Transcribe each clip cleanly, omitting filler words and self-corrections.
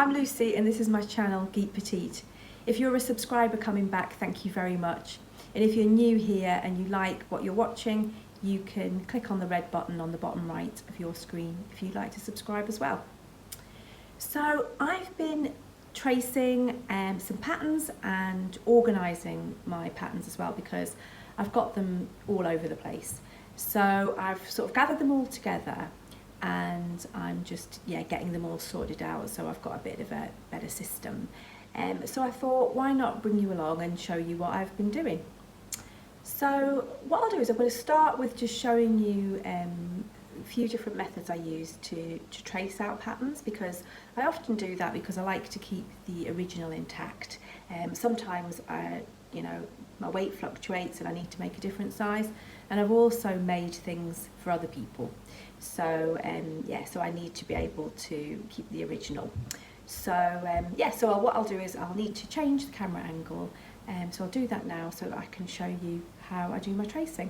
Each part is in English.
I'm Lucy and this is my channel Geek Petite. If you're a subscriber coming back, thank you very much. And if you're new here and you like what you're watching, you can click on the red button on the bottom right of your screen if you'd like to subscribe as well. So I've been tracing some patterns and organising my patterns as well, because I've got them all over the place. So I've sort of gathered them all together and I'm just getting them all sorted out, so I've got a bit of a better system. So I thought, why not bring you along and show you what I've been doing. So what I'll do is I'm going to start with just showing you a few different methods I use to trace out patterns, because I often do that because I like to keep the original intact. Sometimes my weight fluctuates and I need to make a different size, and I've also made things for other people. So so I need to be able to keep the original. So what I'll do is I'll need to change the camera angle, so I'll do that now so that I can show you how I do my tracing.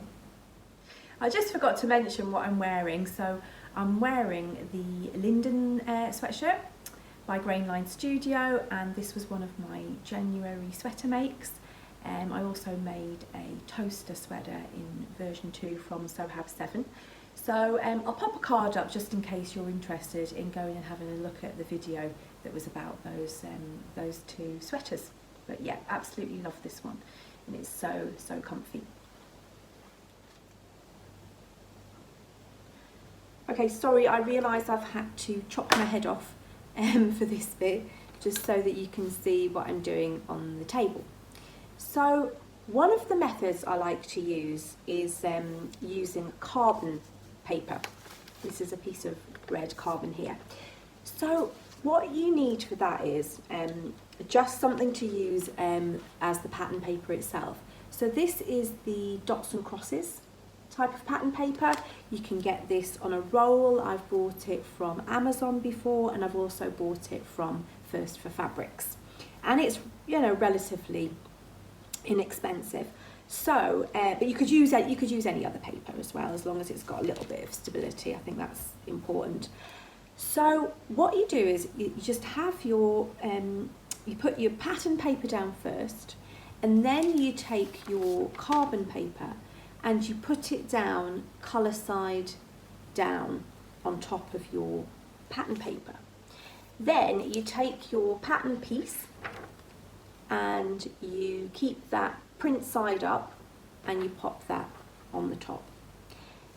I just forgot to mention what I'm wearing. So I'm wearing the Linden sweatshirt by Grainline Studio, and this was one of my January sweater makes. I also made a toaster sweater in version 2 from So Have 7. So I'll pop a card up just in case you're interested in going and having a look at the video that was about those two sweaters. But yeah, absolutely love this one, and it's so comfy. Okay, sorry, I realise I've had to chop my head off for this bit, just so that you can see what I'm doing on the table. So one of the methods I like to use is using carbon paper. This is a piece of red carbon here. So what you need for that is just something to use as the pattern paper itself. So this is the dots and crosses type of pattern paper. You can get this on a roll. I've bought it from Amazon before, and I've also bought it from First for Fabrics, and it's relatively inexpensive. So but you could use any other paper as well, as long as it's got a little bit of stability. I think that's important. So what you do is you just have your you put your pattern paper down first, and then you take your carbon paper and you put it down colour side down on top of your pattern paper. Then you take your pattern piece and you keep that print side up and you pop that on the top.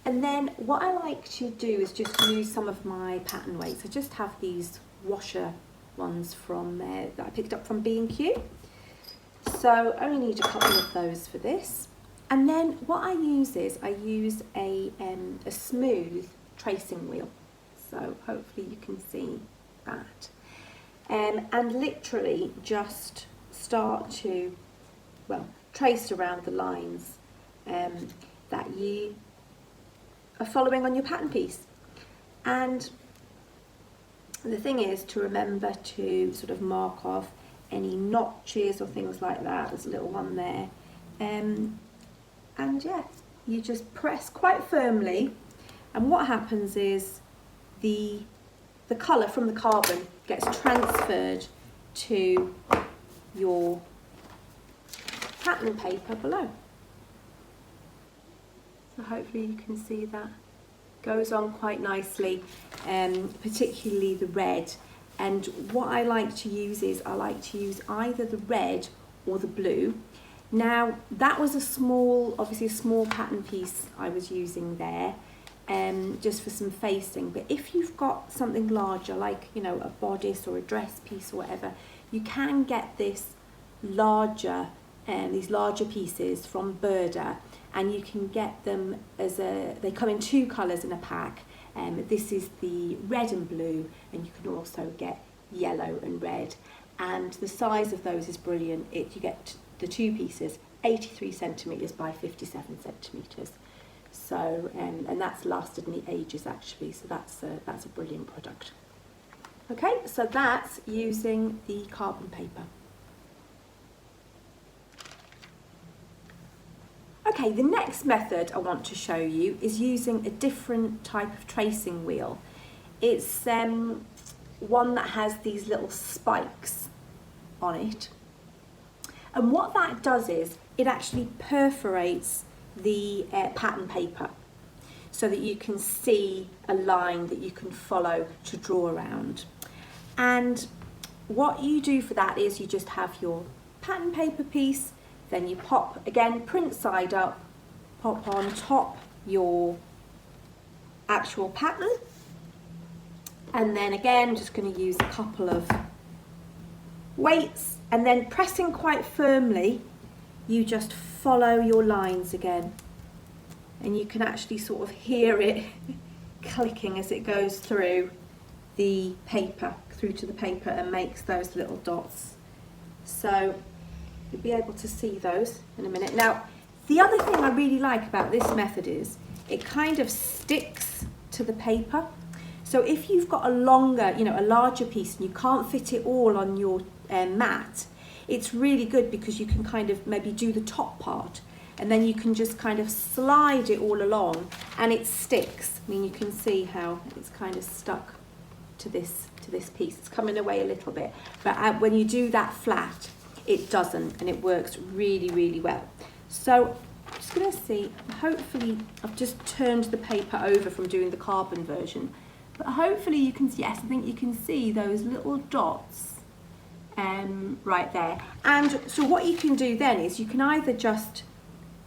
And then what I like to do is just use some of my pattern weights. I just have these washer ones from that I picked up from B&Q. So I only need a couple of those for this. And then what I use is I use a smooth tracing wheel. So hopefully you can see that. And literally just start to, trace around the lines that you are following on your pattern piece. And the thing is to remember to sort of mark off any notches or things like that. There's a little one there. And you just press quite firmly, and what happens is the colour from the carbon gets transferred to your pattern paper below. So hopefully you can see that goes on quite nicely, particularly the red. And what I like to use is I like to use either the red or the blue. Now that was obviously a small pattern piece I was using there, just for some facing. But if you've got something larger, like a bodice or a dress piece or whatever, you can get this larger, these larger pieces from Burda, and you can get them they come in 2 colours in a pack. This is the red and blue, and you can also get yellow and red. And the size of those is brilliant. You get the 2 pieces, 83 centimetres by 57 centimetres. So and that's lasted me ages actually. So that's a brilliant product. Okay, so that's using the carbon paper. Okay, the next method I want to show you is using a different type of tracing wheel. It's one that has these little spikes on it. And what that does is it actually perforates the pattern paper so that you can see a line that you can follow to draw around. And what you do for that is you just have your pattern paper piece, then you pop, again, print side up, pop on top your actual pattern, and then again, I'm just going to use a couple of weights, and then pressing quite firmly, you just follow your lines again. And you can actually sort of hear it clicking as it goes through the paper, through to the paper, and makes those little dots. So you'll be able to see those in a minute. Now, the other thing I really like about this method is it kind of sticks to the paper. So if you've got a longer, a larger piece and you can't fit it all on your mat, it's really good because you can kind of maybe do the top part, and then you can just kind of slide it all along and it sticks. I mean, you can see how it's kind of stuck to this piece. It's coming away a little bit, but when you do that flat, it doesn't, and it works really, really well. So I'm just going to see, hopefully I've just turned the paper over from doing the carbon version, but hopefully you can, yes, I think you can see those little dots right there. And so what you can do then is you can either just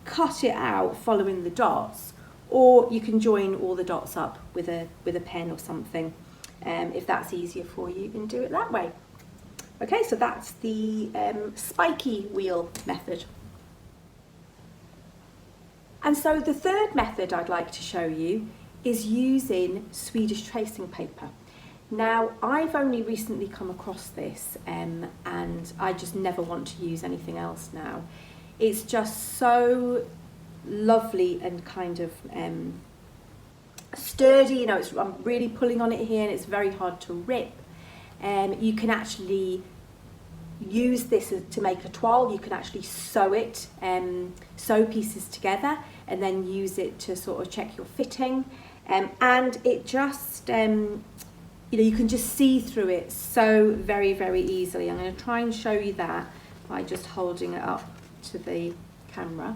cut it out following the dots, or you can join all the dots up with a pen or something. If that's easier for you, you can do it that way. Okay, so that's the spiky wheel method. And so the third method I'd like to show you is using Swedish tracing paper. Now, I've only recently come across this, and I just never want to use anything else now. It's just so lovely and kind of sturdy, I'm really pulling on it here, and it's very hard to rip. You can actually use this to make a toile. You can actually sew it, sew pieces together, and then use it to sort of check your fitting. And it just, you can just see through it so very, very easily. I'm going to try and show you that by just holding it up to the camera.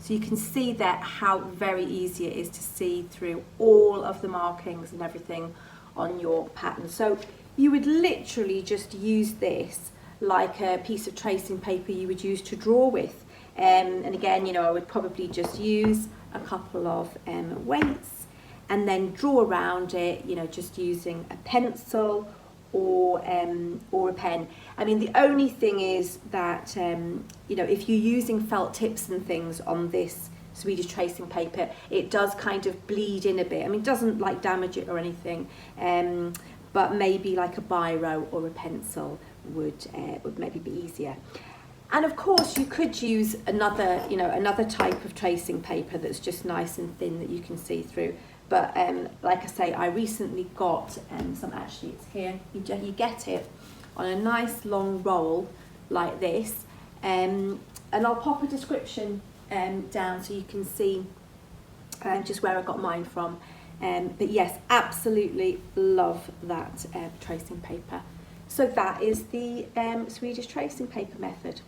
So you can see that how very easy it is to see through all of the markings and everything on your pattern. So you would literally just use this like a piece of tracing paper you would use to draw with. And again, I would probably just use a couple of weights and then draw around it, just using a pencil or a pen. I mean, the only thing is that, if you're using felt tips and things on this Swedish tracing paper, it does kind of bleed in a bit. I mean, it doesn't like damage it or anything, but maybe like a biro or a pencil would maybe be easier. And of course, you could use another type of tracing paper that's just nice and thin that you can see through. But like I say, I recently got some, actually it's here, you get it on a nice long roll like this. And I'll pop a description down so you can see just where I got mine from. But yes, absolutely love that tracing paper. So that is the Swedish tracing paper method.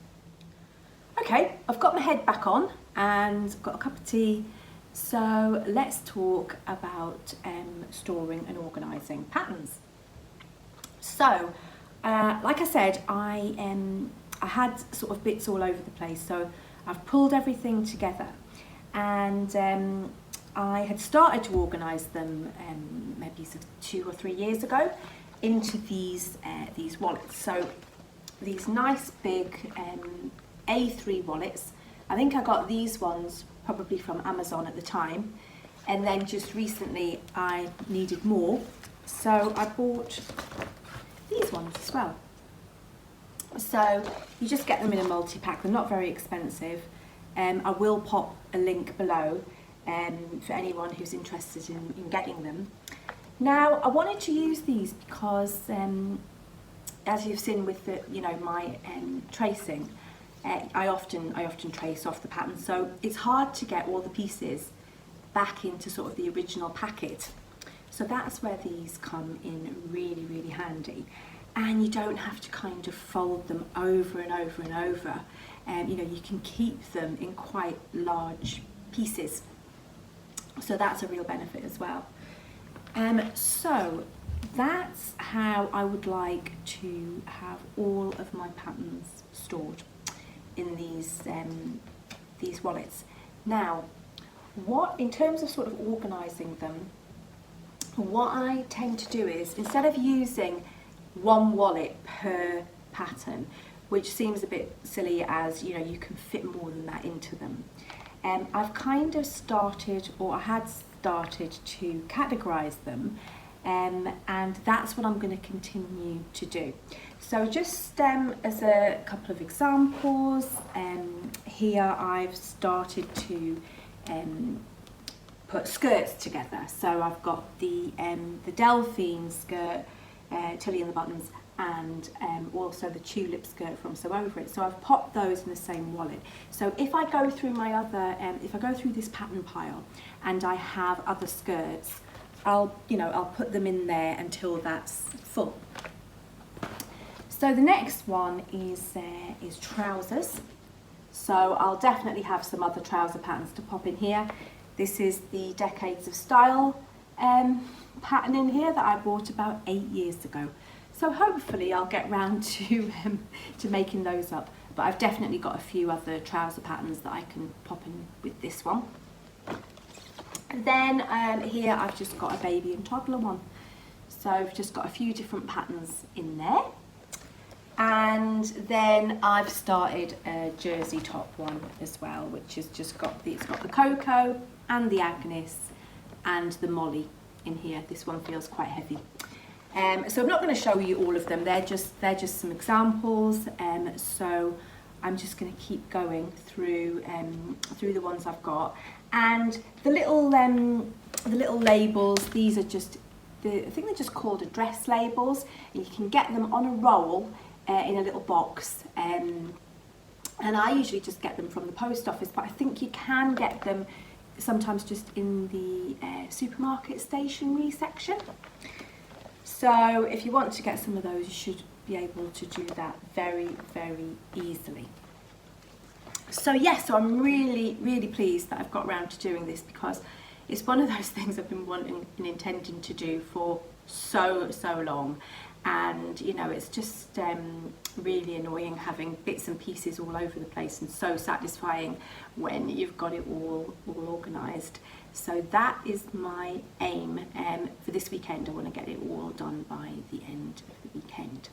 Okay, I've got my head back on and got a cup of tea. So let's talk about storing and organising patterns. So, like I said, I had sort of bits all over the place, so I've pulled everything together, and I had started to organise them maybe 2 or 3 years ago into these wallets. So these nice big A3 wallets. I think I got these ones probably from Amazon at the time, and then just recently I needed more, so I bought these ones as well. So you just get them in a multi-pack. They're not very expensive. I will pop a link below for anyone who's interested in getting them. Now, I wanted to use these because as you've seen with the, my tracing, I often trace off the pattern, so it's hard to get all the pieces back into sort of the original packet. So that's where these come in really, really handy. And you don't have to kind of fold them over and over and over. You know, you can keep them in quite large pieces. So that's a real benefit as well. So that's how I would like to have all of my patterns stored in these wallets. Now, in terms of sort of organising them, what I tend to do is, instead of using one wallet per pattern, which seems a bit silly as, you know, you can fit more than that into them, I've kind of started, or I had started to categorise them, and that's what I'm going to continue to do. So just as a couple of examples, here I've started to put skirts together. So I've got the Delphine skirt, Tilly and the Buttons, and also the tulip skirt from So Over It. So I've popped those in the same wallet. So if I go through my other, if I go through this pattern pile and I have other skirts, I'll put them in there until that's full. So the next one is trousers. So I'll definitely have some other trouser patterns to pop in here. This is the Decades of Style pattern in here that I bought about 8 years ago. So hopefully I'll get round to making those up. But I've definitely got a few other trouser patterns that I can pop in with this one. And then here I've just got a baby and toddler one. So I've just got a few different patterns in there. And then I've started a jersey top one as well, which has just got it's got the Cocoa and the Agnes and the Molly in here. This one feels quite heavy. So I'm not going to show you all of them. They're just some examples. So I'm just going to keep going through the ones I've got. And the little labels. These are just I think they're just called address labels. And you can get them on a roll in a little box. And I usually just get them from the post office, but I think you can get them sometimes just in the supermarket stationery section. So if you want to get some of those, you should be able to do that very, very easily. So yes, so I'm really, really pleased that I've got around to doing this, because it's one of those things I've been wanting and intending to do for so long. And you know, it's just really annoying having bits and pieces all over the place, and so satisfying when you've got it all organised. So that is my aim for this weekend. I want to get it all done by the end of the weekend.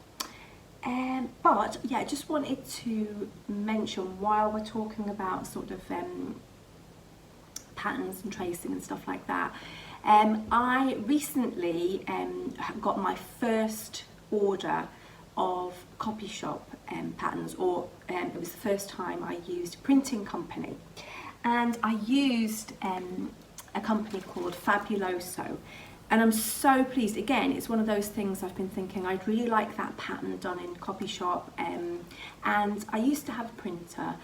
But yeah, I just wanted to mention, while we're talking about sort of patterns and tracing and stuff like that, I recently got my first order of copy shop patterns, or it was the first time I used a printing company, and I used a company called Fabuloso, and I'm so pleased. Again, it's one of those things I've been thinking I'd really like that pattern done in copy shop, and I used to have a printer.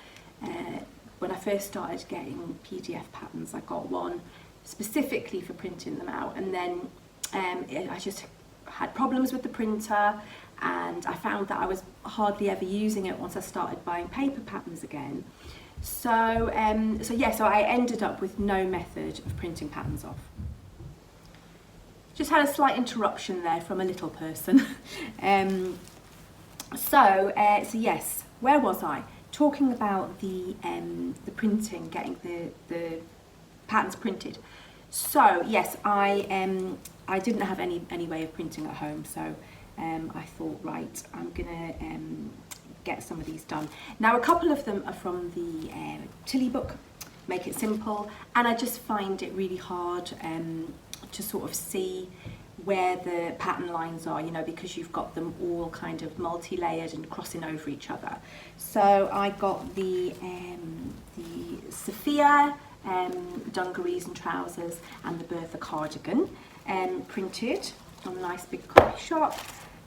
When I first started getting PDF patterns, I got one specifically for printing them out, and then I just had problems with the printer, and I found that I was hardly ever using it once I started buying paper patterns again. So I ended up with no method of printing patterns off. Just had a slight interruption there from a little person. So yes, where was I? Talking about the printing, getting the patterns printed. So yes, I didn't have any way of printing at home, so I thought, right, I'm gonna get some of these done. Now, a couple of them are from the Tilly book, Make It Simple, and I just find it really hard to sort of see where the pattern lines are, you know, because you've got them all kind of multi-layered and crossing over each other. So I got the Sophia dungarees and trousers and the Bertha cardigan printed on a nice big copy shop,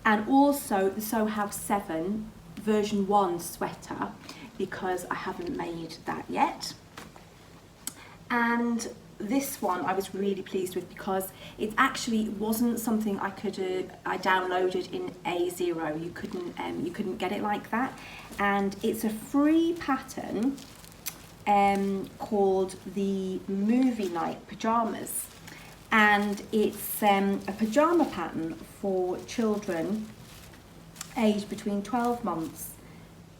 and also the Sew House 7 version 1 sweater, because I haven't made that yet. And this one I was really pleased with because it actually wasn't something I downloaded in A0. You couldn't get it like that, and it's a free pattern called the Movie Night Pyjamas, and it's a pyjama pattern for children aged between 12 months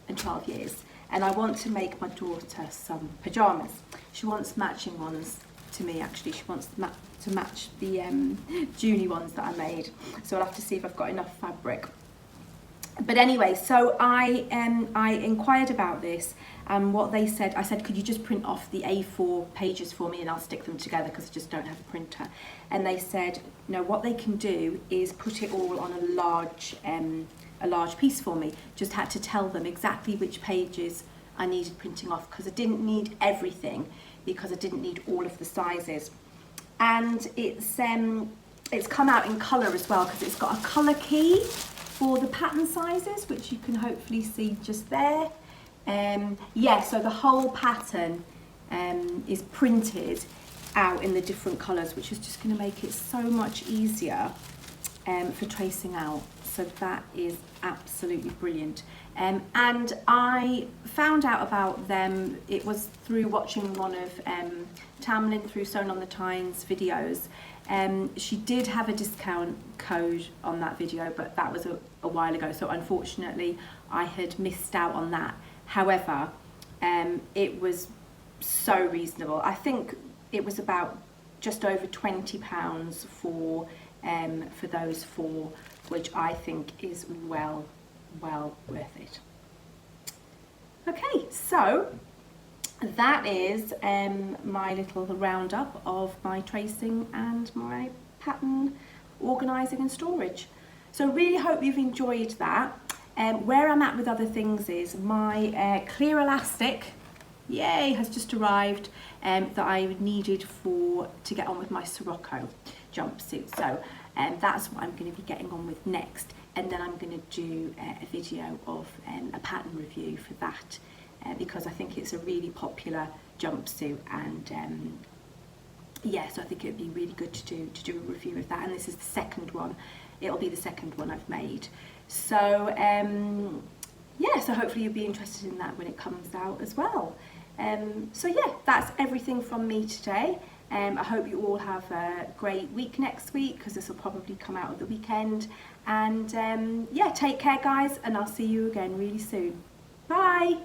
and 12 years. And I want to make my daughter some pyjamas. She wants matching ones to me, actually. She wants to match the Junie ones that I made. So I'll have to see if I've got enough fabric. But anyway, so I inquired about this, and what they said, I said, could you just print off the A4 pages for me and I'll stick them together because I just don't have a printer. And they said, no, what they can do is put it all on a large piece for me. Just had to tell them exactly which pages I needed printing off, because I didn't need everything, because I didn't need all of the sizes. And it's come out in colour as well, because it's got a colour key for the pattern sizes, which you can hopefully see just there. Yeah, so the whole pattern is printed out in the different colours, which is just going to make it so much easier for tracing out. So that is absolutely brilliant. And I found out about them, it was through watching one of Tamlin through Sewn on the Tynes videos. She did have a discount code on that video, but that was a while ago, so unfortunately I had missed out on that. However, it was so reasonable. I think it was about just over £20 for those four, which I think is well worth it. Okay, so that is my little roundup of my tracing and my pattern organising and storage. So really hope you've enjoyed that. Where I'm at with other things is my clear elastic, yay, has just arrived, that I needed to get on with my Sirocco jumpsuit. So that's what I'm going to be getting on with next, and then I'm going to do a video of a pattern review for that, because I think it's a really popular jumpsuit, and yeah, so I think it would be really good to do a review of that. And this is the second one. It'll be the second one I've made. So yeah, so hopefully you'll be interested in that when it comes out as well. So yeah, that's everything from me today. I hope you all have a great week next week, because this will probably come out at the weekend. And yeah, take care guys, and I'll see you again really soon. Bye!